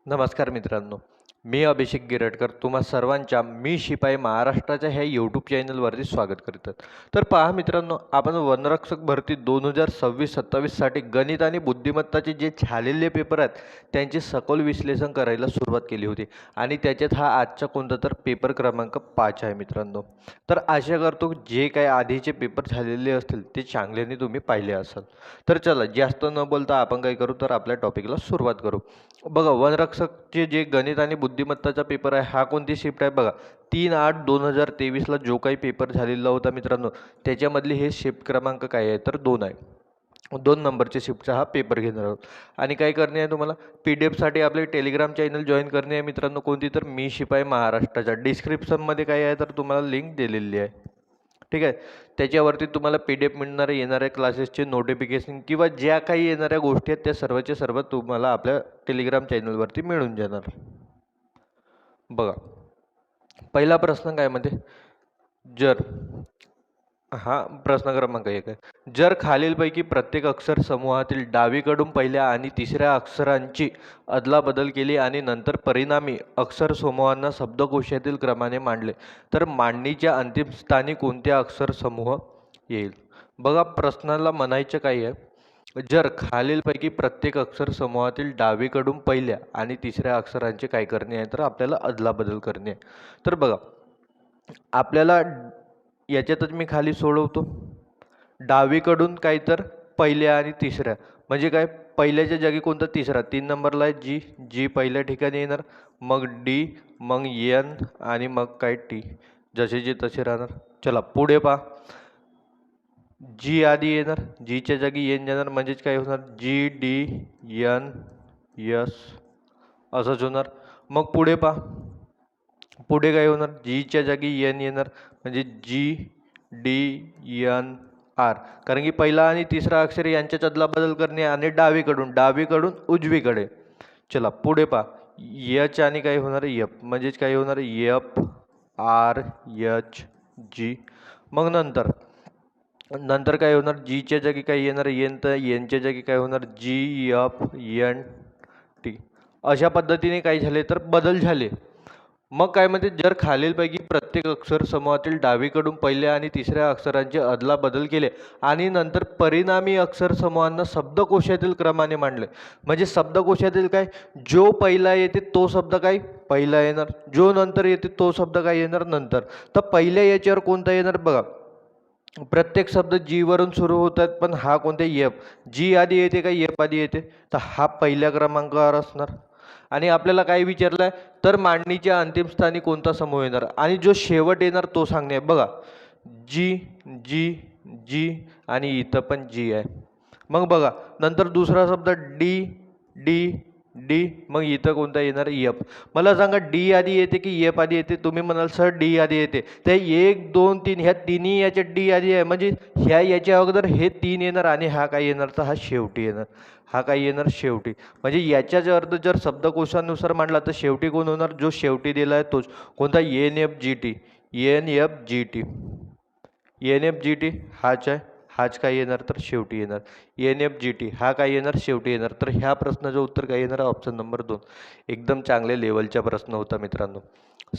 नमस्कार मित्रांनो, मी अभिषेक गिरटकर तुम्हा सर्वांच्या मी शिपाई महाराष्ट्राच्या ह्या यूट्यूब चॅनलवरती स्वागत करतात. तर पहा मित्रांनो, आपण वनरक्षक भरती 2026-27साठी गणित आणि बुद्धिमत्ताचे जे झालेले पेपर आहेत त्यांचे सखोल विश्लेषण करायला सुरुवात केली होती आणि त्याच्यात हा आजचा कोणता तर पेपर क्रमांक 5 आहे मित्रांनो. तर आशा करतो जे काही आधीचे पेपर झालेले असतील ते चांगल्याने तुम्ही पाहिले असाल. तर चला जास्त न बोलता आपण काय करू तर आपल्या टॉपिकला सुरुवात करू. बघा वनरक्षकचे जे गणित आणि बुद्धिमत्ताचा पेपर आहे हा कोणती शिफ्ट आहे बघा 3/8/2023ला जो काही पेपर झालेला होता मित्रांनो त्याच्यामधली हे शिफ्ट क्रमांक काय आहे तर 2 आहे. 2 नंबरच्या शिफ्टचा हा पेपर घेणार आहोत. आणि काय करणे आहे तुम्हाला PDF साठी आपले टेलिग्राम चॅनल जॉईन करणे आहे मित्रांनो कोणती तर मी शिपाई महाराष्ट्राच्या डिस्क्रिप्शनमध्ये काय आहे तर तुम्हाला लिंक दिलेली आहे. ठीक आहे. त्याच्यावरती तुम्हाला PDF मिळणार आहे, येणाऱ्या क्लासेसचे नोटिफिकेशन किंवा ज्या काही येणाऱ्या गोष्टी आहेत त्या सर्वच्या सर्व तुम्हाला आपल्या टेलिग्राम चॅनलवरती मिळून जाणार. बघा पहिला प्रश्न काय म्हणते जर हा प्रश्न क्रमांक 1 आहे. जर खालीलपैकी प्रत्येक अक्षर समूहातील डावीकडून पहिल्या आणि तिसऱ्या अक्षरांची अदलाबदल केली आणि नंतर परिणामी अक्षर समूहांना शब्दकोशातील क्रमाने मांडले तर मांडणीच्या अंतिम स्थानी कोणत्या अक्षर समूह येईल. बघा प्रश्नाला म्हणायचं काय आहे जर खालीलपैकी प्रत्येक अक्षर समूहातील डावीकडून पहिल्या आणि तिसऱ्या अक्षरांचे काय करणे आहे तर आपल्याला अदलाबदल करणे आहे. तर बघा आपल्याला याच्यातच मी खाली सोडवतो डावीकडून काय तर पहिल्या आणि तिसऱ्या म्हणजे काय पहिल्याच्या जागी कोणता तिसरा 3 नंबरला आहे जी जी पहिल्या ठिकाणी येणार मग डी मग एन आणि मग काय टी जसे जे तसे राहणार. चला पुढे पहा जी आधी येणार जीच्या जागी एन येणार म्हणजेच काय होणार जी डी एन यस असंच होणार. मग पुढे पहा पुढे काय होणार जीच्या जागी एन येणार म्हणजे जी डी एन आर कारण की पहिला आणि तिसरा अक्षर यांच्यात अदलाबदल करणे आणि डावीकडून उजवीकडे. चला पुढे पहा एच आणि काय होणार एफ म्हणजेच काय होणार एफ आर एच जी. मग नंतर नंतर काय होणार जीच्या जागी काय येणार एन तर एनच्या जागी काय होणार जी एफ एन टी. अशा पद्धतीने काय झाले तर बदल झाले. मग काय म्हणते जर खालीलपैकी प्रत्येक अक्षर समूहातील डावीकडून पहिल्या आणि तिसऱ्या अक्षरांचे अदलाबदल केले आणि नंतर परिणामी अक्षर समूहांना शब्दकोशातील क्रमाने मांडले म्हणजे शब्दकोशातील काय जो पहिला येते तो शब्द काय पहिला येणार जो नंतर येते तो शब्द काय येणार नंतर. तर पहिल्या याच्यावर कोणता येणार बघा प्रत्येक शब्द जी वरून सुरू होतात पण हा कोणत्या एफ जी आधी येते का एफ आधी येते तर हा पहिल्या क्रमांकावर असणार. आणि आपल्याला काय विचारलं आहे तर मांडणीच्या अंतिम स्थानी कोणता समूह येणार आणि जो शेवट येणार तो सांगणे बघा जी जी जी आणि इथं पण जी आहे. मग बघा नंतर दुसरा शब्द डी डी डी मग इथं कोणता येणार एफ. मला सांगा डी आधी येते की एफ आधी येते तुम्ही म्हणाल सर डी आधी येते ते 1 2 3 ह्या तिन्ही याच्यात डी आधी आहे म्हणजे ह्या याच्या अगोदर हे 3 येणार आणि हा काय येणार तर हा शेवटी येणार हा काय येणार शेवटी. म्हणजे याच्याच अर्थ जर शब्दकोशानुसार मांडला तर शेवटी कोण होणार जो शेवटी दिला आहे तोच कोणता N F G T N F G T N F G T हाच आहे हाच काय येणार तर शेवटी येणार एन एफ जी टी हा काय येणार शेवटी येणार. तर ह्या प्रश्नाचं उत्तर काय येणार ऑप्शन नंबर 2. एकदम चांगले लेवलचा प्रश्न होता मित्रांनो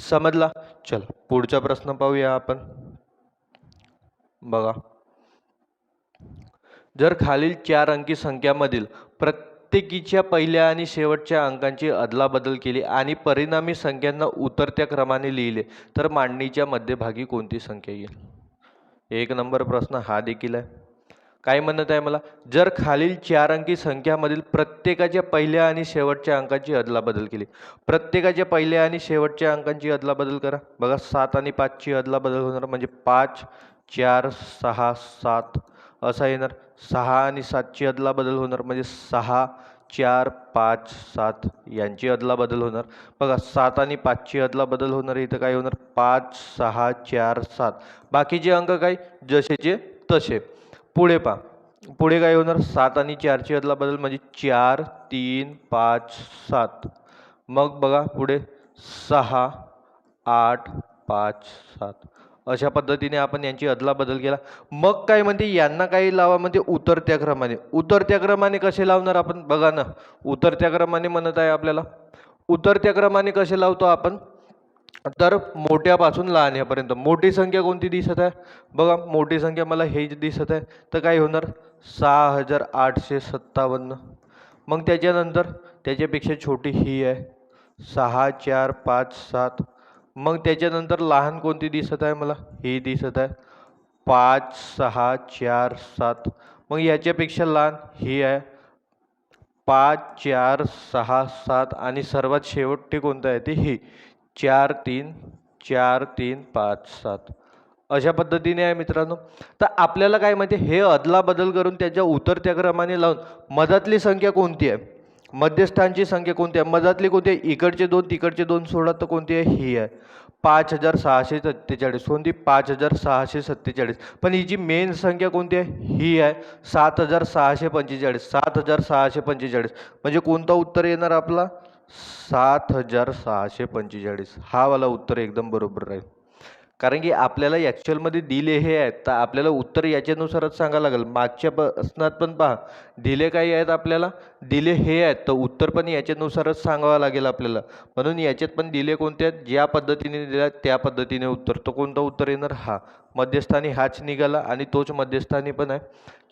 समजला. चल पुढचा प्रश्न पाहूया आपण. बघा जर खालील 4 अंकी संख्यामधील प्रत्येकीच्या पहिल्या आणि शेवटच्या अंकांची अदलाबदल केली आणि परिणामी संख्यांना उतरत्या क्रमाने लिहिले तर मांडणीच्या मध्यभागी कोणती संख्या येईल. 1 नंबर प्रश्न हा देखील आहे. काय म्हणत आहे मला जर खालील 4 अंकी संख्यामधील प्रत्येकाच्या पहिल्या आणि शेवटच्या अंकाची अदलाबदल केली प्रत्येकाच्या पहिल्या आणि शेवटच्या अंकांची अदलाबदल करा. बघा 7 आणि 5 ची अदलाबदल होणार म्हणजे 5 4 6 7 असा येणार. 6 आणि 7 ची अदलाबदल होणार म्हणजे 6 4 5 7 यांची अदलाबदल होणार. बघा 7 आणि 5 ची अदलाबदल होणार इथं काय होणार 5 6 4 7 बाकीचे अंक काय जसेचे तसे. पुढे पहा पुढे काय होणार 7 आणि 4 ची अदलाबदल म्हणजे 4 3 5 7. मग बघा पुढे 6 8 5 7 अशा पद्धतीने आपण यांची अदलाबदल केला. मग काय म्हणते यांना काही लावा म्हणजे उतरत्या क्रमाने. उतरत्या क्रमाने कसे लावणार आपण बघा ना उतरत्या क्रमाने म्हणत आहे आपल्याला उतरत्या क्रमाने कसे लावतो आपण, तर मोठ्यापासून लहान यापर्यंत. मोठी संख्या कोणती दिसत आहे बघा, मोठी संख्या मला हे दिसत आहे, तर काय होणार 6857. मग त्याच्यानंतर त्याच्यापेक्षा छोटी ही आहे 6457. मग त्याच्यानंतर लहान कोणती दिसत आहे मला, ही दिसत आहे 5647. मग याच्यापेक्षा लहान ही आहे 5467 आणि सर्वात शेवटी कोणतं आहे ते ही 434357. अशा पद्धतीने आहे मित्रांनो. तर आपल्याला काय माहिती, हे अदला बदल करून त्याच्या उतरत्या क्रमाने लावून मधातली संख्या कोणती आहे, मध्यस्थांची संख्या कोणती आहे, मधातली कोणती आहे, इकडचे दोन तिकडचे दोन सोडा तर कोणती आहे, ही आहे 5647. कोणती 5647. पण हिची मेन संख्या कोणती आहे, ही आहे 7645. 7645 म्हणजे कोणता उत्तर येणार आपला 7645. हा वाला उत्तर एकदम बरोबर राहील. कारण की आपल्याला ॲक्च्युअलमध्ये दिले हे आहेत, तर आपल्याला उत्तर याच्यानुसारच सांगावं लागेल. मागच्या प्रश्नात पण पहा दिले काही आहेत, आपल्याला दिले हे आहेत, तर उत्तर पण याच्यानुसारच सांगावं लागेल आपल्याला. म्हणून याच्यात पण दिले कोणते आहेत, ज्या पद्धतीने दिल्या त्या पद्धतीने उत्तर. तो कोणता उत्तर येणार, हा मध्यस्थानी हाच निघाला आणि तोच मध्यस्थानी पण आहे.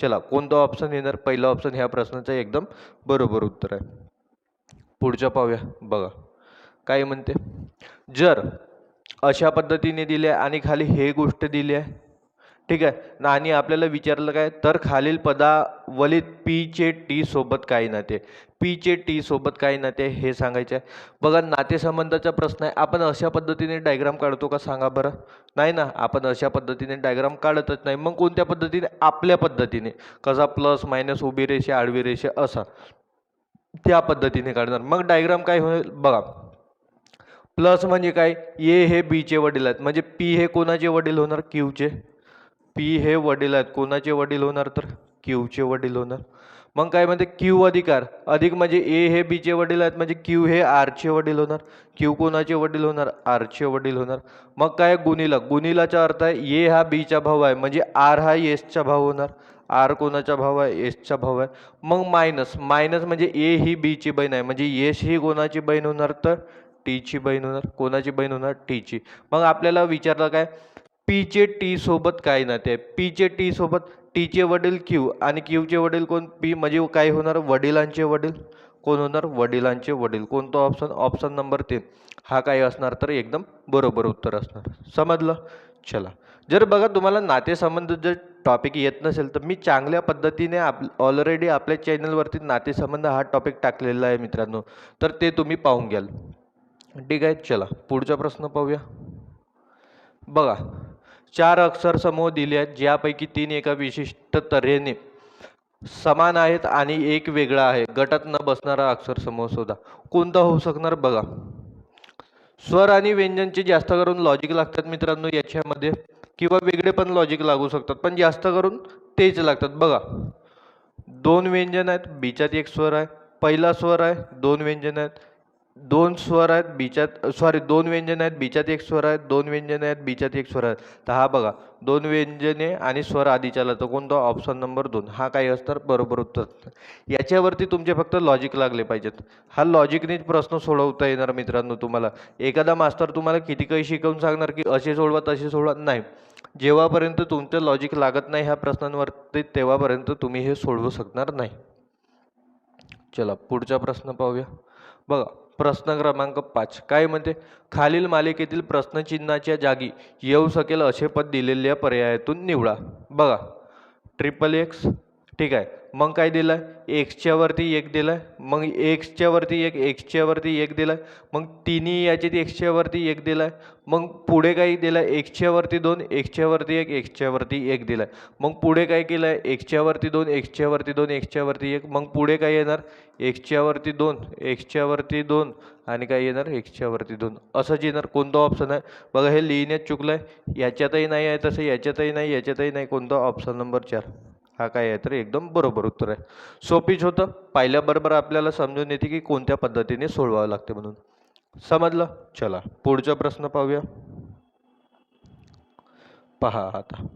चला कोणता ऑप्शन येणार, पहिला ऑप्शन ह्या प्रश्नाचं एकदम बरोबर उत्तर आहे. पुढच्या पाहूया बघा काय म्हणते. जर अशा पद्धतीने दिले आणि खाली हे गोष्ट दिली आहे, ठीक आहे, आणि आपल्याला विचारलं काय, तर खालील पदावलीत पी चे टी सोबत काय नाते, पी चे टी सोबत काय नाते हे सांगायचे आहे. बघा नातेसंबंधाचा प्रश्न आहे, आपण अशा पद्धतीने डायग्राम काढतो का सांगा बरं, नाही ना, आपण अशा पद्धतीने डायग्राम काढतच नाही. मग कोणत्या पद्धतीने, आपल्या पद्धतीने, कसा प्लस मायनस उभी रेषा आडवी रेषा असा, त्या पद्धतीने काढणार. मग डायग्राम काय होईल बघा, प्लस म्हणजे काय, ए हे बीचे वडील आहेत, म्हणजे पी हे कोणाचे वडील होणार, क्यूचे. पी हे वडील आहेत, कोणाचे वडील होणार, तर क्यूचे वडील होणार. मग काय म्हणते क्यू अधिकार, अधिक म्हणजे ए हे बीचे वडील आहेत, म्हणजे क्यू हे आरचे वडील होणार. क्यू कोणाचे वडील होणार, आरचे वडील होणार. मग काय गुणिला, गुणिलाचा अर्थ आहे ए हा बीचा भाऊ आहे, म्हणजे आर हा एसचा भाऊ होणार. आर कोणाचा भाऊ आहे, एसचा भाऊ आहे. मग मायनस, मायनस म्हणजे ए ही बीची बहीण आहे, म्हणजे एस ही कोणाची बहीण होणार, तर टीची बहीण होणार. कोणाची बहीण होणार, टीची. मग आपल्याला विचारलं काय, पीचे टी सोबत काय नाते, पीचे टी सोबत टीचे वडील क्यू आणि क्यूचे वडील कोण, पी म्हणजे काय होणार, वडिलांचे वडील. कोण होणार, वडिलांचे वडील. कोणतं ऑप्शन, ऑप्शन नंबर 3 हा काय असणार, तर एकदम बरोबर उत्तर असणार. समजलं. चला, जर बघा तुम्हाला नातेसंबंध जर टॉपिक येत नसेल, तर मी चांगल्या पद्धतीने ऑलरेडी आपल्या चॅनलवरती नातेसंबंध हा टॉपिक टाकलेला आहे मित्रांनो, तर ते तुम्ही पाहून घ्याल. ठीक आहे. चला पुढचा प्रश्न पाहूया. बघा 4 अक्षर समूह दिले आहेत, ज्यापैकी 3 एका विशिष्ट तऱ्हेने समान आहेत आणि एक वेगळा आहे. गटात न बसणारा अक्षर समूह शोधा. कोणता होऊ शकणार बघा. स्वर आणि व्यंजनचे जास्त करून लॉजिक लागतात मित्रांनो याच्यामध्ये, किंवा वेगळे पण लॉजिक लागू शकतात, पण जास्त करून तेच लागतात. बघा 2 व्यंजन आहेत, बीच्यात एक स्वर आहे. पहिला स्वर आहे, 2 व्यंजन आहेत. 2 स्वर आहेत बीच्यात, सॉरी 2 व्यंजने आहेत बीच्यात एक स्वर आहे. 2 व्यंजने आहेत बीच्यात एक स्वर आहे. तर हा बघा 2 व्यंजने आणि स्वर आधीच्याला, तर कोणता ऑप्शन नंबर 2 हा काय असणार, बरोबर उत्तर. याच्यावरती तुमचे फक्त लॉजिक लागले पाहिजेत. हा लॉजिकनेच प्रश्न सोडवता येणार मित्रांनो तुम्हाला. एखादा मास्तर तुम्हाला किती काही शिकवून सांगणार की असे सोडवा तसे सोडवा, नाही. जेव्हापर्यंत तुमचं लॉजिक लागत नाही ह्या प्रश्नांवरती, तेव्हापर्यंत तुम्ही हे सोडवू शकणार नाही. चला पुढचा प्रश्न पाहूया. बघा प्रश्न क्रमांक 5 काय म्हणते, खालील मालिकेतील प्रश्नचिन्हाच्या जागी येऊ शकेल असे पद दिलेल्या पर्यायातून निवडा. बघा ट्रिपल एक्स, ठीक आहे. मग काय दिलं, एक्सच्या वरती एक दिलं, मग एक्सच्या वरती एक, एक्सच्या वरती एक दिलं, मग तिन्ही याच्यात एक्सच्या वरती एक दिलं, मग पुढे काय दिलं, एक्सच्या वरती 2, एक्सच्या वरती एक, एक्सच्या वरती एक दिलं, मग पुढे काय केलं, एक्सच्या वरती 2, एक्सच्या वरती 2, एक्सच्या वरती एक, मग पुढे काय येणार, एक्सच्या वरती 2, एक्सच्या वरती 2 आणि काय येणार, एक्सच्या वरती 2 असंच येणार. कोणता ऑप्शन आहे बघा, हे लिहिण्यात चुकलं आहे, याच्यातही नाही आहे तसं, याच्यातही नाही, याच्यातही नाही. कोणता ऑप्शन नंबर 4 हा काय आहे, तर एकदम बरोबर उत्तर आहे. सोपीच होतं, पाहिल्याबरोबर आपल्याला समजून येते की कोणत्या पद्धतीने सोडवावं लागते म्हणून. समजलं. चला पुढचा प्रश्न पाहूया. पहा आता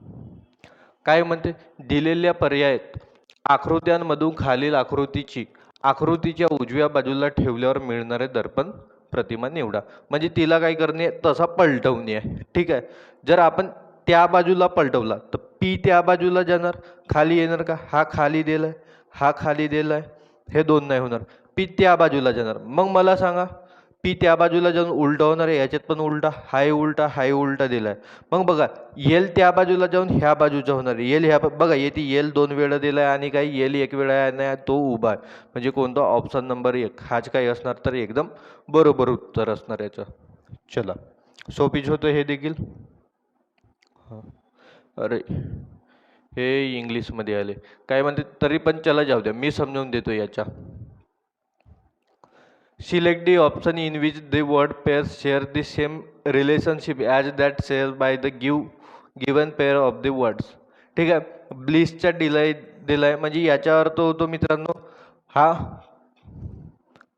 काय म्हणते, दिलेल्या पर्यायात आकृत्यांमधून खालील आकृतीची आकृतीच्या उजव्या बाजूला ठेवल्यावर मिळणारे दर्पण प्रतिमा निवडा. म्हणजे तिला काय करणे, तसा पलटवणे आहे. ठीक आहे. जर आपण त्या बाजूला पलटवला तर पी त्या बाजूला जाणार, खाली येणार का, हा खाली दिलाय, हा खाली दिलाय, हे दोन नाही होणार. पी त्या बाजूला जाणार. मग मला सांगा, पी त्या बाजूला जाऊन उलटा होणार आहे, याच्यात पण उलटा, हाय उलटा, हाय उलटा दिलाय. मग बघा येल त्या बाजूला जाऊन ह्या बाजूचा होणार आहे. येल ह्या बघा येते येल दोन वेळा दिलाय आणि काही येल एक वेळा आहे नाही, तो उभा आहे. म्हणजे कोणता, ऑप्शन नंबर 1 हाच काही असणार, तर एकदम बरोबर उत्तर असणार याचं. चला, सोपीच होतं हे देखील. हां, अरे हे इंग्लिशमध्ये आले काय म्हणते, तरी पण चला जाऊ द्या, मी समजावून देतो याच्या. Select the option in which the word pairs share the same relationship as that shared by the given pair of the words. ठीक आहे. ब्लिसचा दिलाय म्हणजे याचा अर्थ होतो मित्रांनो, हा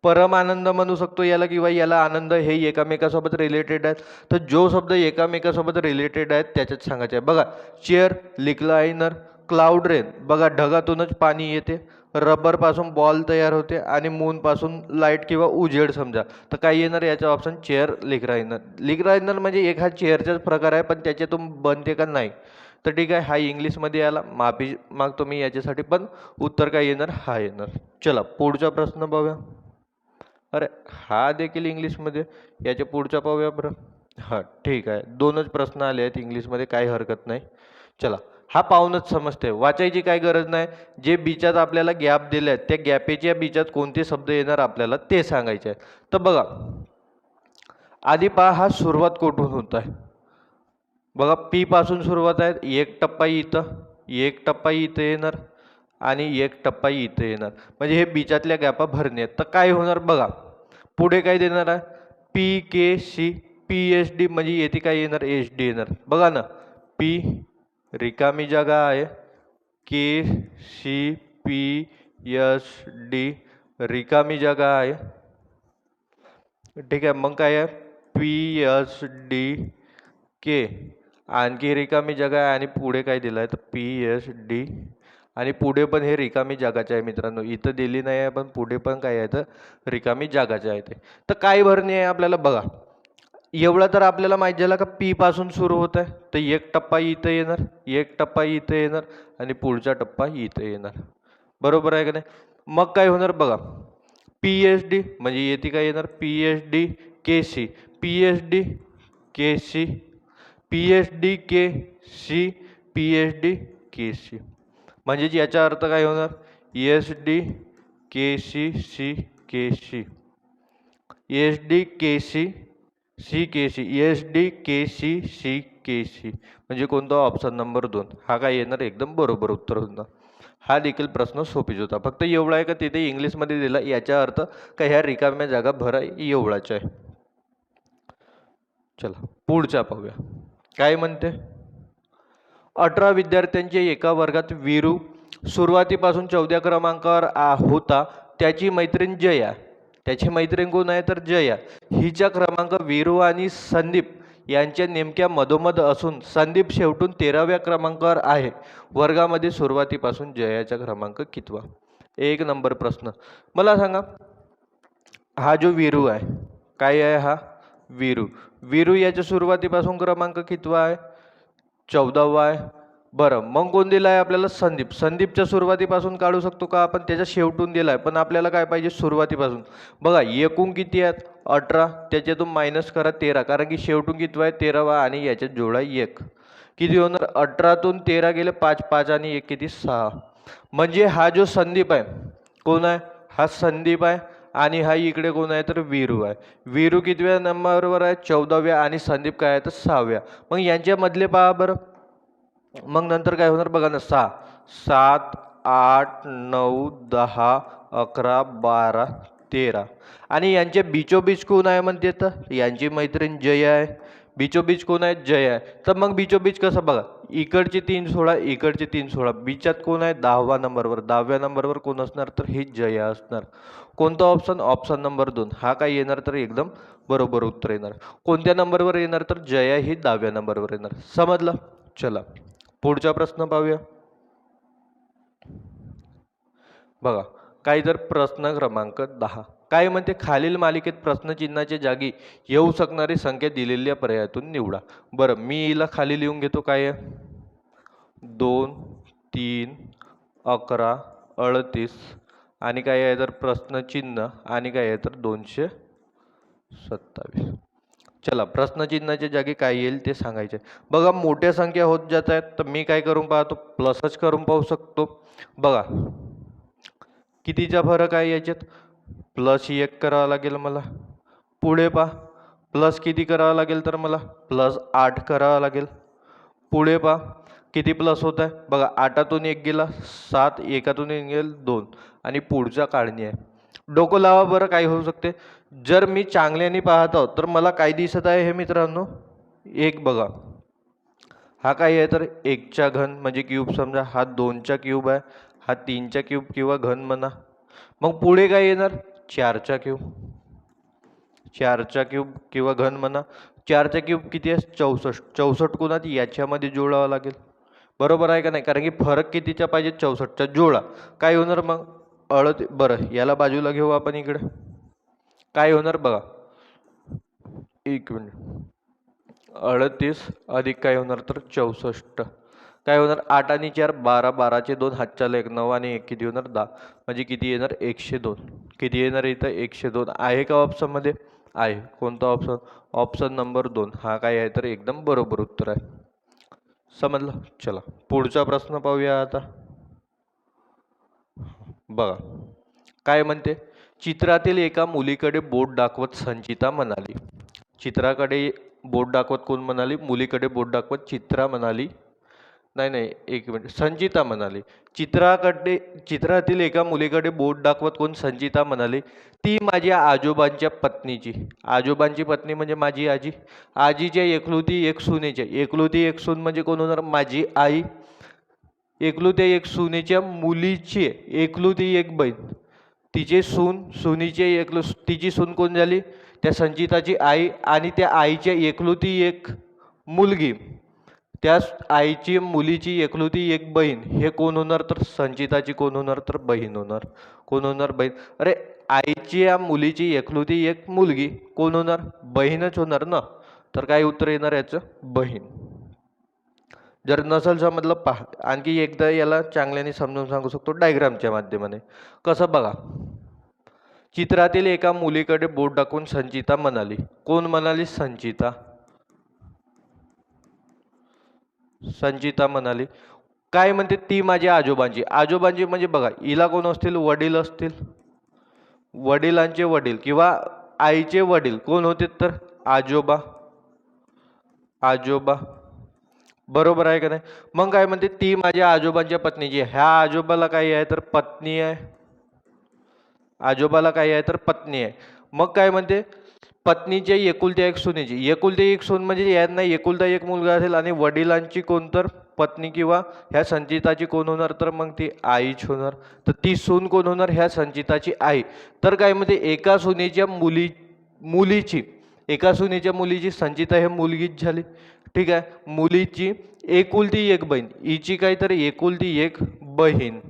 परम आनंद म्हणू शकतो याला, किंवा याला आनंद, हे एकामेकासोबत रिलेटेड आहेत. तर जो शब्द एकामेकासोबत रिलेटेड आहेत त्याच्यात सांगायचे आहे. बघा चेअर, रिक्लायनर, क्लाउड रेन, बघा ढगातूनच पाणी येते, रबर पासून बॉल तयार होते आणि मून पासून लाईट किंवा उजेड समजा. तर काय येणार याचा ऑप्शन, चेअर, रिक्लायनर. रिक्लायनर म्हणजे एक हा चेअरचाच प्रकार आहे, पण त्याच्यातून बनते का नाही. तर ठीक आहे, हा इंग्लिशमध्ये आला, माफी मागतो मी याच्यासाठी, पण उत्तर काय येणार, हा येणार. चला पुढचा प्रश्न बघूया. अरे हा देखील इंग्लिशमध्ये, याच्या पुढचा पाहूया बरं. हां ठीक आहे, दोनच प्रश्न आले आहेत इंग्लिशमध्ये, काही हरकत नाही. चला, हा पाहूनच समजते, वाचायची काय गरज नाही. जे बीचात आपल्याला गॅप दिले आहेत त्या गॅपेच्या बीचात कोणते शब्द येणार आपल्याला ते सांगायचे आहे. तर बघा आधी पहा, हा सुरुवात कुठून होत आहे. बघा पी पासून सुरुवात आहे, एक टप्पा इथं, एक टप्पा इथं येणार आणि एक टप्पा इथं येणार. म्हणजे हे बीचातल्या गॅपा भरणे आहेत. तर काय होणार बघा, पुढे काय देणार आहे, पी के सी, पी एच डी, म्हणजे येथे काय येणार, एच डी येणार. बघा ना, पी रिकामी जागा आहे, के सी पी एस डी रिकामी जागा आहे. ठीक आहे, मग काय आहे, पी एच डी के आणखी रिकामी जागा आहे आणि पुढे काय दिलं आहे, तर पी एच डी आणि पुढे पण हे रिकामी जागाचे आहे मित्रांनो, इथं दिली नाही आहे पण पुढे पण काय आहे तर रिकामी जागाचे आहे ते. तर काय भरणी आहे आपल्याला बघा, एवढं तर आपल्याला माहीत झालं का पी पासून सुरू होत आहे, तर एक टप्पा इथं येणार, एक टप्पा इथं येणार आणि पुढचा टप्पा इथं येणार. बरोबर आहे का नाही. मग काय होणार बघा, पी एच डी म्हणजे येथे काय येणार, पी एच डी के सी, पी एच डी के सी, पी एच डी के सी, पी एच डी के सी. म्हणजेच याचा अर्थ काय होणार, एस डी के सी सी के सी, एस डी के सी सी के सी, एस डी के C C के C. म्हणजे कोणता, option number 2 हा काय येणार, एकदम बरोबर उत्तर होणार. हा देखील प्रश्न सोपीच होता, फक्त एवढा आहे का तिथे इंग्लिशमध्ये दिला, याचा अर्थ का ह्या रिकाम्या जागा भरा एवढाच आहे. चला पुढचा पाहूया काय म्हणते. 18 विद्यार्थ्यांचे एका वर्गात वीरू सुरुवातीपासून 14 क्रमांकावर होता. त्याची मैत्रीण जया, त्याची मैत्रीण कोण आहे तर जया, हिचा क्रमांक वीरू आणि संदीप यांच्या नेमक्या मधोमध असून संदीप शेवटून 13व्या क्रमांकावर आहे. वर्गामध्ये सुरुवातीपासून जयाचा क्रमांक कितवा. 1 नंबर प्रश्न. मला सांगा, हा जो वीरू आहे, काय आहे हा वीरू, वीरू याच्या सुरुवातीपासून क्रमांक कितवा आहे, 14वा आहे. बरं मग कोण दिला आहे आपल्याला, संदीप. संदीपच्या सुरुवातीपासून काढू शकतो का आपण, त्याच्या शेवटून दिला आहे, पण आपल्याला काय पाहिजे सुरुवातीपासून. बघा एकूण किती आहेत 18, त्याच्यातून मायनस करा 13, कारण की शेवटून किती आहे 13वा आणि याच्यात जोडा 1, किती होणार 18तून 13 गेले 5, 5 आणि 1 किती 6. म्हणजे हा जो संदीप आहे कोण आहे, हा संदीप आहे आणि हा इकडे कोण आहे तर वीरू आहे. वीरू कितव्या नंबरवर आहे 14व्या आणि संदीप काय आहे तर 6व्या. मग यांच्यामधले पहा बरं, मग नंतर काय होणार बघा ना, 6, 7, 8, 9, 10, 11, 12, 13 आणि यांचे बिचोबीच कोण आहे म्हणते तर यांची मैत्रीण जय आहे. बिचोबीच कोण आहे जय आहे. तर मग बिचोबीच कसं बघा, इकडचे 3 16, इकडचे 3 16, बीचात कोण आहे 10व्या नंबरवर, 10व्या नंबरवर कोण असणार तर ही जया असणार. कोणता ऑप्शन, ऑप्शन नंबर 2 हा काय येणार तर एकदम बरोबर उत्तर येणार. कोणत्या नंबरवर येणार तर जया ही 10व्या नंबरवर येणार. समजलं. चला पुढचा प्रश्न पाहूया. बघा काय तर प्रश्न क्रमांक 10. काय म्हणते खालील मालिकेत प्रश्नचिन्हाच्या जागी येऊ शकणारी संख्या दिलेल्या पर्यायातून निवडा. बरं मी हिला खाली लिहून घेतो. काय आहे 2 3 11 38 आणि काय आहे तर प्रश्नचिन्ह आणि काय आहे तर 227. चला प्रश्नचिन्हाच्या जागी काय येईल ते सांगायचे. बघा मोठ्या संख्या होत जात आहेत तर मी काय करून पाहतो प्लसच करून पाहू शकतो. बघा कितीचा फरक आहे याच्यात +1 करावा लागेल मला. पुढे पहा प्लस किती करावं लागेल तर मला +8 करावा लागेल. पुढे पहा किती प्लस होत आहे बघा 8तून 1 गेला 7 1तून 1 गेल 2 आणि पुढचा काढणी आहे. डोकं लावा बरं काय होऊ शकते. जर मी चांगल्याने पाहत आहोत तर मला काय दिसत आहे हे मित्रांनो 1 बघा हा काय आहे तर 1चा घन म्हणजे क्यूब समजा हा 2चा क्यूब आहे हा 3चा क्यूब किंवा घन म्हणा. मग पुढे काय येणार 4चा क्यूब 4चा क्यूब किंवा घन म्हणा. 4चा क्यूब किती आहे 64. 64 कोणात याच्यामध्ये जोडावा लागेल बरोबर आहे का नाही कारण की फरक कितीचा पाहिजे 64चा जोडा. काय होणार मग बरं याला बाजूला घेऊ आपण इकडे. काय होणार बघा 1 मिनिट 38 अधिक काय होणार तर 64. काय होणार 8 आणि 4 12 12चे 2 हातच्या 1 9 आणि 1 किती होणार 10 म्हणजे किती येणार 102. किती येणार इथं 102 आहे का ऑप्शनमध्ये आहे. कोणता ऑप्शन ऑप्शन नंबर 2 हा काय आहे तर एकदम बरोबर उत्तर आहे. समजलं. चला पुढचा प्रश्न पाहूया आता. बघा काय म्हणते चित्रातील एका मुलीकडे बोट दाखवत संचिता म्हणाली. चित्राकडे बोट दाखवत कोण म्हणाली मुलीकडे बोट दाखवत चित्रा म्हणाली नाही नाही 1 मिनिट संचिता म्हणाली. चित्रातील एका मुलीकडे बोट दाखवत कोण संचिता म्हणाली ती माझ्या आजोबांच्या पत्नीची. आजोबांची पत्नी म्हणजे माझी आजी. आजीच्या एकुलती एक सुनेच्या एकुलती एक सून म्हणजे कोण होणार माझी आई. एकुलत्या एक सुनेच्या मुलीची एकुलती एक बहीण तिचे सुनीचे तिची सून कोण झाली त्या संचिताची आई आणि त्या आईच्या एकुलती एक मुलगी त्या आईची मुलीची एकुलती एक बहीण हे कोण होणार तर संचिताची कोण होणार तर बहीण होणार. कोण होणार बहीण. अरे आईची या मुलीची एकुलती एक मुलगी कोण होणार बहीणच होणार ना. तर काय उत्तर येणार याचं बहीण. जर नसेल समजलं पहा आणखी एकदा याला चांगल्याने समजून सांगू शकतो डायग्रामच्या माध्यमाने. कसं बघा चित्रातील एका मुलीकडे बोट दाखवून संचिता म्हणाली. कोण म्हणाली संचिता. संचिता म्हणाली काय म्हणते ती माझ्या आजोबांची. आजोबांची म्हणजे बघा हिला कोण असतील वडील असतील. वडिलांचे वडील किंवा आईचे वडील कोण होते तर आजोबा. आजोबा बरोबर आहे का नाही. मग काय म्हणते ती माझ्या आजोबांच्या पत्नीची. ह्या आजोबाला काय आहे तर पत्नी आहे. आजोबाला काय आहे तर पत्नी आहे. मग काय म्हणते पत्नीच्या एकुलत्या एक सुनेची. एकुलती एक सून म्हणजे यांना एकुलता एक मुलगा असेल आणि वडिलांची कोण तर पत्नी किंवा ह्या संचिताची कोण होणार तर मग ती आईच होणार. तर ती सून कोण होणार ह्या संचिताची आई. तर काय म्हणते एका सुनेच्या मुलीची एका सुनेच्या मुलीची संचिता हे मुलगीच झाली. ठीक आहे मुलीची एकुलती एक बहीण हिची काहीतरी एकुलती एक बहीण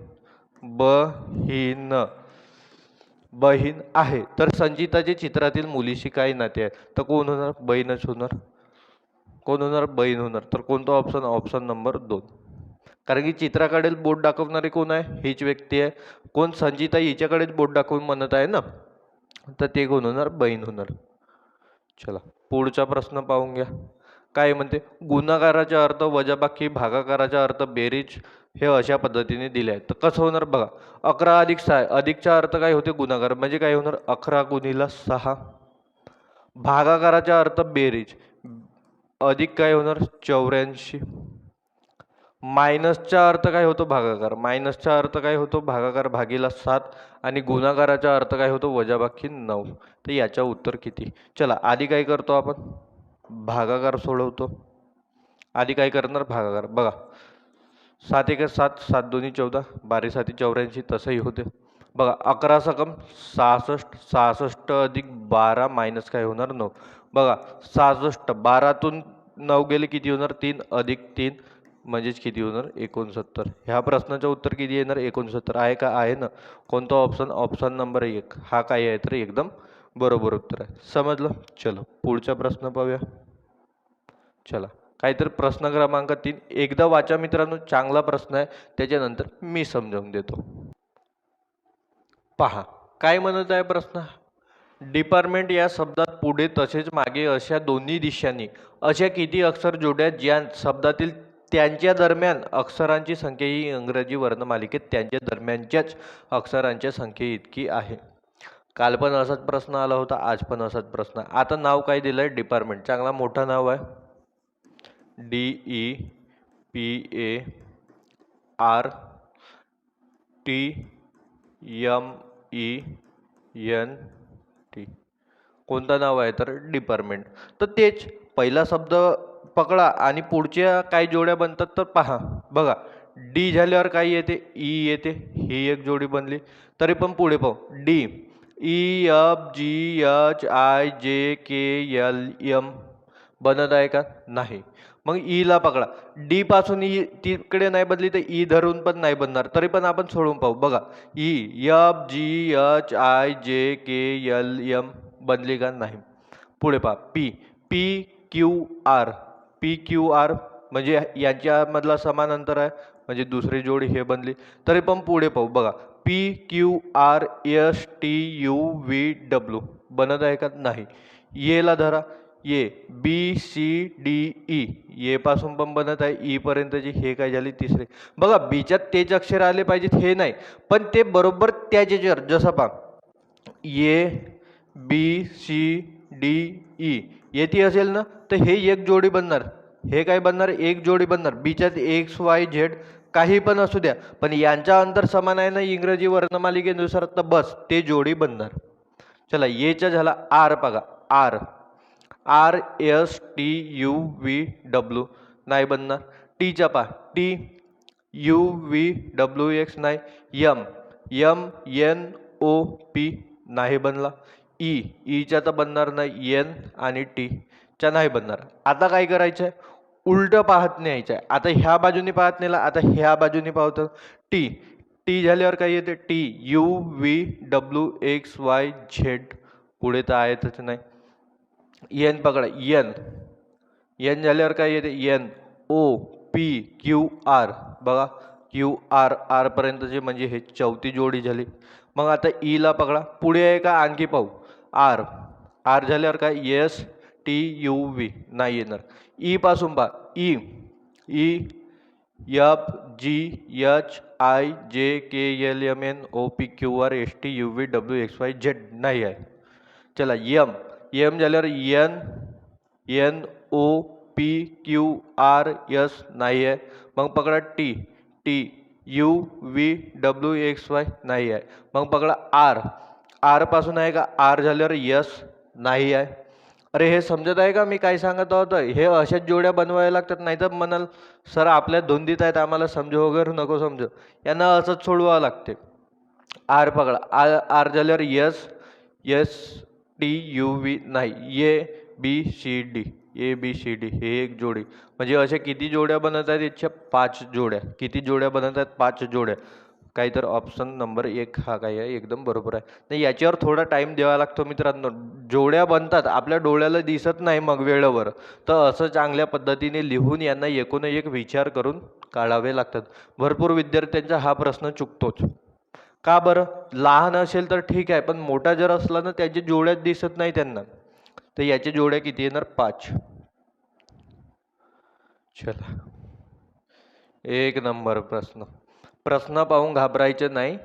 बहीण आहे. तर संचिताचे चित्रातील मुलीशी काय नाते आहे तर कोण होणार बहीणच होणार. कोण होणार बहीण होणार. तर कोणता ऑप्शन ऑप्शन नंबर 2 कारण की चित्राकडे बोट दाखवणारी कोण आहे हीच व्यक्ती आहे. कोण संचिता हिच्याकडेच बोट दाखवून म्हणत आहे ना तर ते कोण होणार बहीण होणार. चला पुढचा प्रश्न पाहून घ्या. काय म्हणते गुणाकाराचा अर्थ वजाबाकी भागाकाराचा अर्थ बेरीज हे अशा पद्धतीने दिले आहे. तर कसं होणार बघा 11 अधिक 6 अधिकचा अर्थ काय होते गुणाकार म्हणजे काय होणार 11 गुणिले 6. भागाकाराचा अर्थ बेरीज अधिक काय होणार 84. मायनसचा अर्थ काय होतो भागाकार. मायनसचा अर्थ काय होतो भागाकार भागीला 7 आणि गुणाकाराचा अर्थ काय होतो वजाबाकी 9. तर याचं उत्तर किती. चला आधी काय करतो आपण भागाकार सोडवतो. आधी काय करणार भागाकार बघा 7 1 7 7 2 14 12 7 84 तसंही होते. बघा 11 सकम 66 66 अधिक 12 मायनस काय होणार 9. बघा 66 12तून 9 गेले किती होणार 3 अधिक 3 म्हणजेच किती होणार 69. ह्या प्रश्नाचं उत्तर किती येणार 69 आहे का आहे ना. कोणता ऑप्शन ऑप्शन नंबर 1 हा काय आहे तर एकदम बरोबर उत्तर आहे. समजलं. चलो पुढचा प्रश्न पाहूया. चला काहीतरी प्रश्न क्रमांक 3 एकदा वाचा मित्रांनो, चांगला प्रश्न आहे, त्याच्यानंतर मी समजावून देतो. पहा काय म्हणत आहे प्रश्न. डिपार्टमेंट या शब्दात पुढे तसेच मागे अशा दोन्ही दिशांनी अशा किती अक्षर जोड्या ज्या शब्दातील त्यांच्या दरम्यान अक्षरांची संख्या ही इंग्रजी वर्णमालिकेत त्यांच्या दरम्यानच्याच अक्षरांच्या संख्ये इतकी आहे. काल पण असाच प्रश्न आला होता, आज पण असाच प्रश्न. आता नाव काय दिलंय डिपार्टमेंट, चांगला मोठा नाव आहे. DEPARTMENT. कोणतं नाव आहे तर डिपार्टमेंट. तर तेच पहिला शब्द पकडा आणि पुढच्या काय जोड्या बनतात तर पहा. बघा डी झाल्यावर काय येते ई येते, ही एक जोडी बनली. तरी पण पुढे पाहू. डी EFGHIJKLM बनत आहे का नाही. मग ईला पकडा. डी पासून ई तिकडे नाही बनली तर ई धरून पण नाही बनणार, तरी पण आपण सोडून पाहू. बघा EFGHIJKLM बनली का नाही. पुढे पहा. PQR म्हणजे यांच्यामधला समान अंतर आहे, म्हणजे दुसरी जोडी हे बनली. तरी पण पुढे पाहू. बघा PQRSTUVW बनत आहे का नाही. येला धरा. ये BCDE ये पासून पण बनत आहे, ई पर्यंतची हे काय झाली तिसरे. बघा बीच्यात तेच अक्षर आले पाहिजेत हे नाही, पण ते बरोबर त्याच याच्यावर. जसं पहा ABCDE येते असेल ना तर हे एक जोडी बनणार, हे काय बनणार एक जोडी बनणार. बीच्यात XYZ काही पण असू द्या, पण यांचा अंतर समान आहे ना इंग्रजी वर्णमालिकेनुसार, तर बस ते जोडी बनणार. चला येचा झाला. आर बघा. RSTUVW नाही बनणार. टीचा पहा. TUVWX नाही. MNOP नाही बनला. ईचा तर बनणार नाही. N आणि T च्या नाही बनणार. आता काय करायचं आहे, उलट पाहत न्यायचं आहे. आता ह्या बाजूने पाहत नेला, आता ह्या बाजूने पाहतो. टी झाल्यावर काय येते TUVWXYZ पुढे तर आहेतच नाही. एन पकडा. एन झाल्यावर काय येते NOPQR बघा QR पर्यंतचे म्हणजे हे चौथी जोडी झाली. मग आता ईला पकडा. पुढे आहे का आणखी पाहू. आर झाल्यावर काय STUV नाही येणार. ई पासून पहा. EFGHIJKLMNOPQRSTUVWXYZ नाही आहे. चला एम झाल्यावर NOPQRS नाही आहे. मग पकडा. TUVWXY नाही आहे. मग पकडा. आर पासून आहे का. आर झाल्यावर यस नाही आहे. अरे हे समजत आहे का मी काय सांगत आहोत. हे अशाच जोड्या बनवायला लागतात, नाही तर म्हणाल सर आपल्या धुंदीत आहेत आम्हाला समजू वगैरे नको समजू, यांना असंच सोडवावं लागते. आर पकडा. आर झाल्यावर STUV नाही. ABCD हे एक जोडी. म्हणजे अशा किती जोड्या बनत आहेत याच्या 5 जोड्या. किती जोड्या बनत आहेत 5 जोड्या. काही तर ऑप्शन नंबर 1 हा काय आहे एकदम बरोबर आहे. नाही याच्यावर थोडा टाइम द्यावा लागतो मित्रांनो. जोड्या बनतात आपल्या डोळ्याला दिसत नाही मग वेळेवर, तर असं चांगल्या पद्धतीने लिहून यांना एकूण एक विचार करून काढावे लागतात. भरपूर विद्यार्थ्यांचा हा प्रश्न चुकतोच. का बरं. लहान असेल तर ठीक आहे, पण मोठा जर असला ना त्याची जोड्याच दिसत नाही त्यांना, तर याच्या जोड्या किती येणार 5. चला एक नंबर प्रश्न. प्रश्न पाहून घाबरायचं नाही.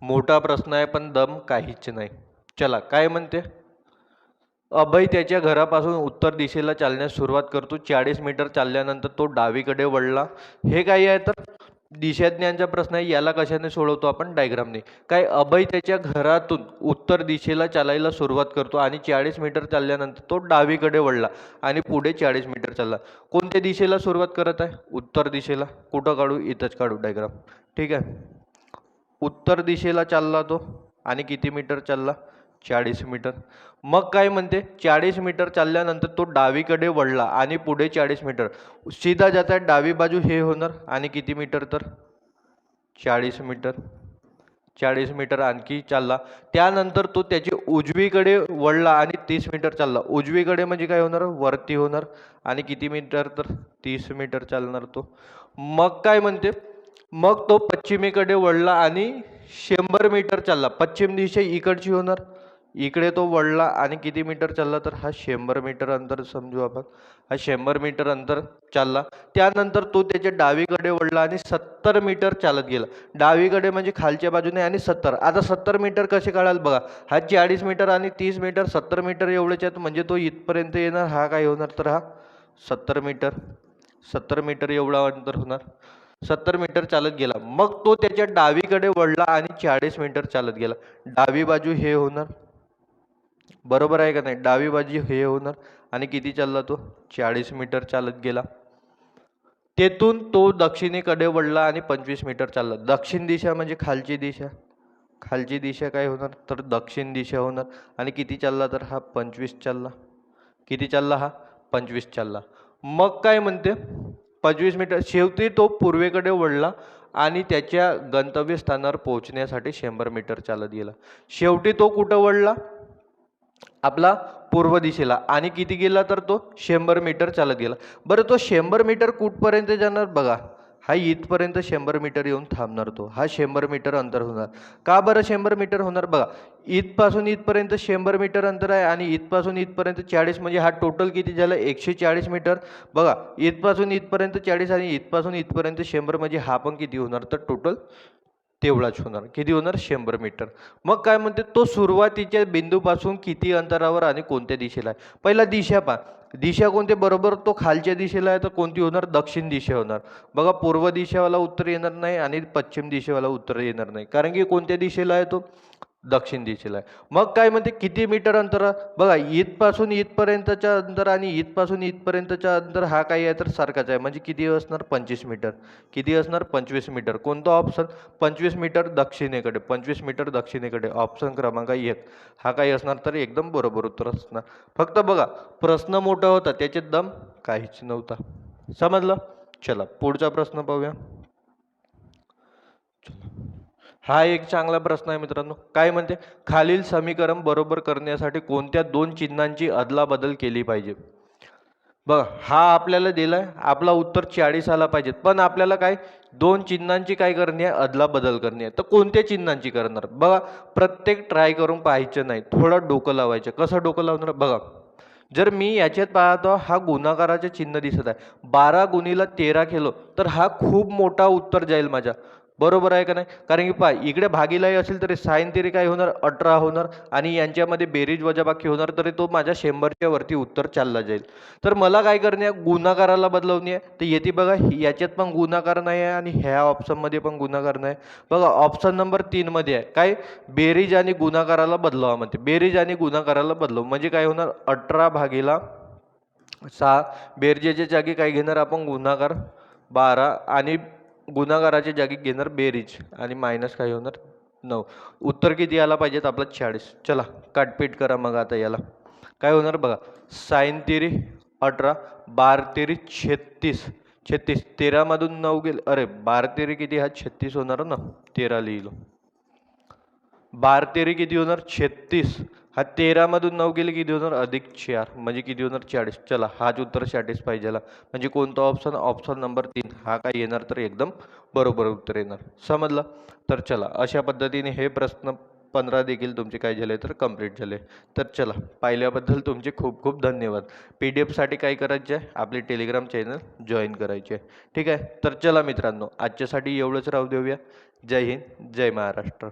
मोठा प्रश्न आहे पण दम काहीच नाही. चला काय म्हणते. अभय त्याच्या घरापासून उत्तर दिशेला चालण्यास सुरुवात करतो. 40 मीटर चालल्यानंतर तो डावीकडे वळला. हे काय आहे तर दिशाज्ञानचा प्रश्न आहे. याला कशाने सोडवतो आपण डायग्रामने. काय अभय त्याच्या घरातून उत्तर दिशेला चालायला सुरुवात करतो आणि 40 मीटर चालल्यानंतर तो डावीकडे वळला आणि पुढे 40 मीटर चालला. कोणत्या दिशेला सुरुवात करत आहे. उत्तर दिशेला. कुठं काढू इथंच काढू डायग्राम. ठीक आहे. उत्तर दिशेला चालला तो आणि किती मीटर चालला 40 मीटर. मग काय म्हणते 40 मीटर चालल्यानंतर तो डावीकडे वळला आणि पुढे 40 मीटर सीधा जात आहे, डावी बाजू हे होणार आणि किती मीटर तर 40 मीटर. 40 मीटर आणखी चालला, त्यानंतर तो त्याची उजवीकडे वळला आणि 30 मीटर चालला. उजवीकडे म्हणजे काय होणार, वरती होणार आणि किती मीटर तर 30 मीटर चालणार तो. मग काय म्हणते, मग तो पश्चिमेकडे वळला आणि 100 मीटर चालला. पश्चिम दिशा इकडची होणार, इकडे तो वळला आणि किती मीटर चालला तर हा 100 मीटर अंतर समजू आपण. हा 100 मीटर अंतर चालला, त्यानंतर तो त्याच्या डावीकडे वळला आणि 70 मीटर चालत गेला. डावीकडे म्हणजे खालच्या बाजूने आणि 70. आता 70 मीटर कसे काढाल बघा, हा 40 मीटर आणि 30 मीटर 70 मीटर एवढ्याच्यात म्हणजे तो इथपर्यंत येणार. हा काय होणार तर हा 70 मीटर. 70 मीटर एवढा अंतर होणार. 70 मीटर चालत गेला, मग तो त्याच्या डावीकडे वळला आणि 40 मीटर चालत गेला. डावी बाजू हे होणार, बरोबर आहे का नाही, डावी बाजू हे होणार आणि किती चालला तो 40 मीटर चालत गेला. तेथून तो दक्षिणेकडे वळला आणि 25 मीटर चालला. दक्षिण दिशा म्हणजे खालची दिशा, खालची दिशा काय होणार तर दक्षिण दिशा होणार आणि किती चालला तर हा 25 चालला. किती चालला हा 25 चालला. मग काय म्हणते 25 मीटर, शेवटी तो पूर्वेकडे वळला आणि त्याच्या गंतव्यस्थानावर पोहोचण्यासाठी 100 मीटर चालत गेला. शेवटी तो कुठं वळला, आपला पूर्व दिशेला, आणि किती गेला तर तो 100 मीटर चालत गेला. बरं तो 100 मीटर कुठपर्यंत जाणार बघा, हा इथपर्यंत 100 मीटर येऊन थांबणार. तो हा 100 मीटर अंतर होणार. का बरं 100 मीटर होणार बघा, इथपासून इथपर्यंत 100 मीटर अंतर आहे आणि इथपासून इथपर्यंत 40 म्हणजे हा टोटल किती झालं 140 मीटर. बघा इथपासून इथपर्यंत 40 आणि इथपासून इथपर्यंत 100 म्हणजे हा पण किती होणार तर टोटल तेवढाच होणार. किती होणार 100 मीटर. मग काय म्हणते तो सुरुवातीच्या बिंदूपासून किती अंतरावर आणि कोणत्या दिशेला आहे. पहिला दिशा पहा, दिशा कोणते, बरोबर तो खालच्या दिशेला आहे तर कोणती होणार दक्षिण दिशा होणार. बघा पूर्व दिशेवाला उत्तर येणार नाही आणि पश्चिम दिशेवाला उत्तर येणार नाही, कारण की कोणत्या दिशेला आहे तो दक्षिण दिशेला आहे. मग काय म्हणते किती मीटर अंतर, बघा इथपासून इथपर्यंतच्या अंतर आणि इथपासून इथपर्यंतच्या अंतर हा काही आहे तर सारखाच आहे, म्हणजे किती असणार 25 मीटर. किती असणार 25 मीटर. कोणता ऑप्शन 25 मीटर दक्षिणेकडे, 25 मीटर दक्षिणेकडे, ऑप्शन क्रमांक 1 हा काही असणार तर एकदम बरोबर उत्तर असणार. फक्त बघा प्रश्न मोठा होता, त्याच्यात दम काहीच नव्हता. समजलं. चला पुढचा प्रश्न पाहूया. हा एक चांगला प्रश्न आहे मित्रांनो. काय म्हणते, खालील समीकरण बरोबर करण्यासाठी कोणत्या दोन चिन्हांची अदलाबदल केली पाहिजे. बघा हा आपल्याला दिलाय, आपला उत्तर 40 आला पाहिजे, पण आपल्याला काय दोन चिन्हांची काय करणे आहे अदलाबदल करणे आहे. तर कोणत्या चिन्हांची करणार बघा, प्रत्येक ट्राय करून पाहायचं नाही, थोडं डोकं लावायचं. कसं डोकं लावणार बघा, जर मी याच्यात पाहतो हा गुणाकाराचे चिन्ह दिसत आहे, 12 गुणीला 13 केलो तर हा खूप मोठा उत्तर जाईल माझ्या, बरोबर आहे का नाही. कारण की पहा इकडे भागीलाही असेल तरी साइन तरी काय होणार 18 होणार आणि यांच्यामध्ये बेरीज वजाबाकी होणार, तरी तो माझ्या 100च्या वरती उत्तर चालला जाईल. तर मला काय करणे आहे गुणाकाराला बदलवणे आहे. तर येते बघा याच्यात पण गुणाकार नाही आहे आणि ह्या ऑप्शनमध्ये पण गुणाकार नाही. बघा ऑप्शन नंबर 3 मध्ये आहे काय, बेरीज आणि गुणाकाराला बदलावा म्हणते. बेरीज आणि गुणाकाराला बदलव म्हणजे काय होणार 18 भागीला 6, बेरजेच्या जागी काय घेणार आपण गुणाकार 12 आणि गुणाकाराच्या जागी घेणार बेरीज आणि मायनस काय होणार 9. उत्तर किती आला पाहिजेत आपलं 40. चला काटपीट करा मग आता याला. काय होणार बघा, साइन तेरी 18, 12 तेरी 36, 36 13 मधून 9 गेले, अरे 12 तेरी किती हा 36 होणार ना, 13 लिहिलो. 12 तेरी किती होणार 36, हा 13 मधून 9 गेले किती होणार अधिक 4 म्हणजे किती होणार 40. चला हाच उत्तर 40 पाहिजे, म्हणजे कोणता ऑप्शन, ऑप्शन नंबर 3 हा काय येणार तर एकदम बरोबर उत्तर येणार. समजलं. तर चला अशा पद्धतीने हे प्रश्न 15 देखील तुमचे काय झाले तर कंप्लीट झाले. तर चला पाहिल्याबद्दल तुमचे खूप खूप धन्यवाद. PDF साठी काय करायचे आहे, आपले टेलिग्राम चॅनल जॉईन करायचे आहे. ठीक आहे. तर चला मित्रांनो आजच्यासाठी एवढंच राहू देऊया. जय हिंद, जय महाराष्ट्र.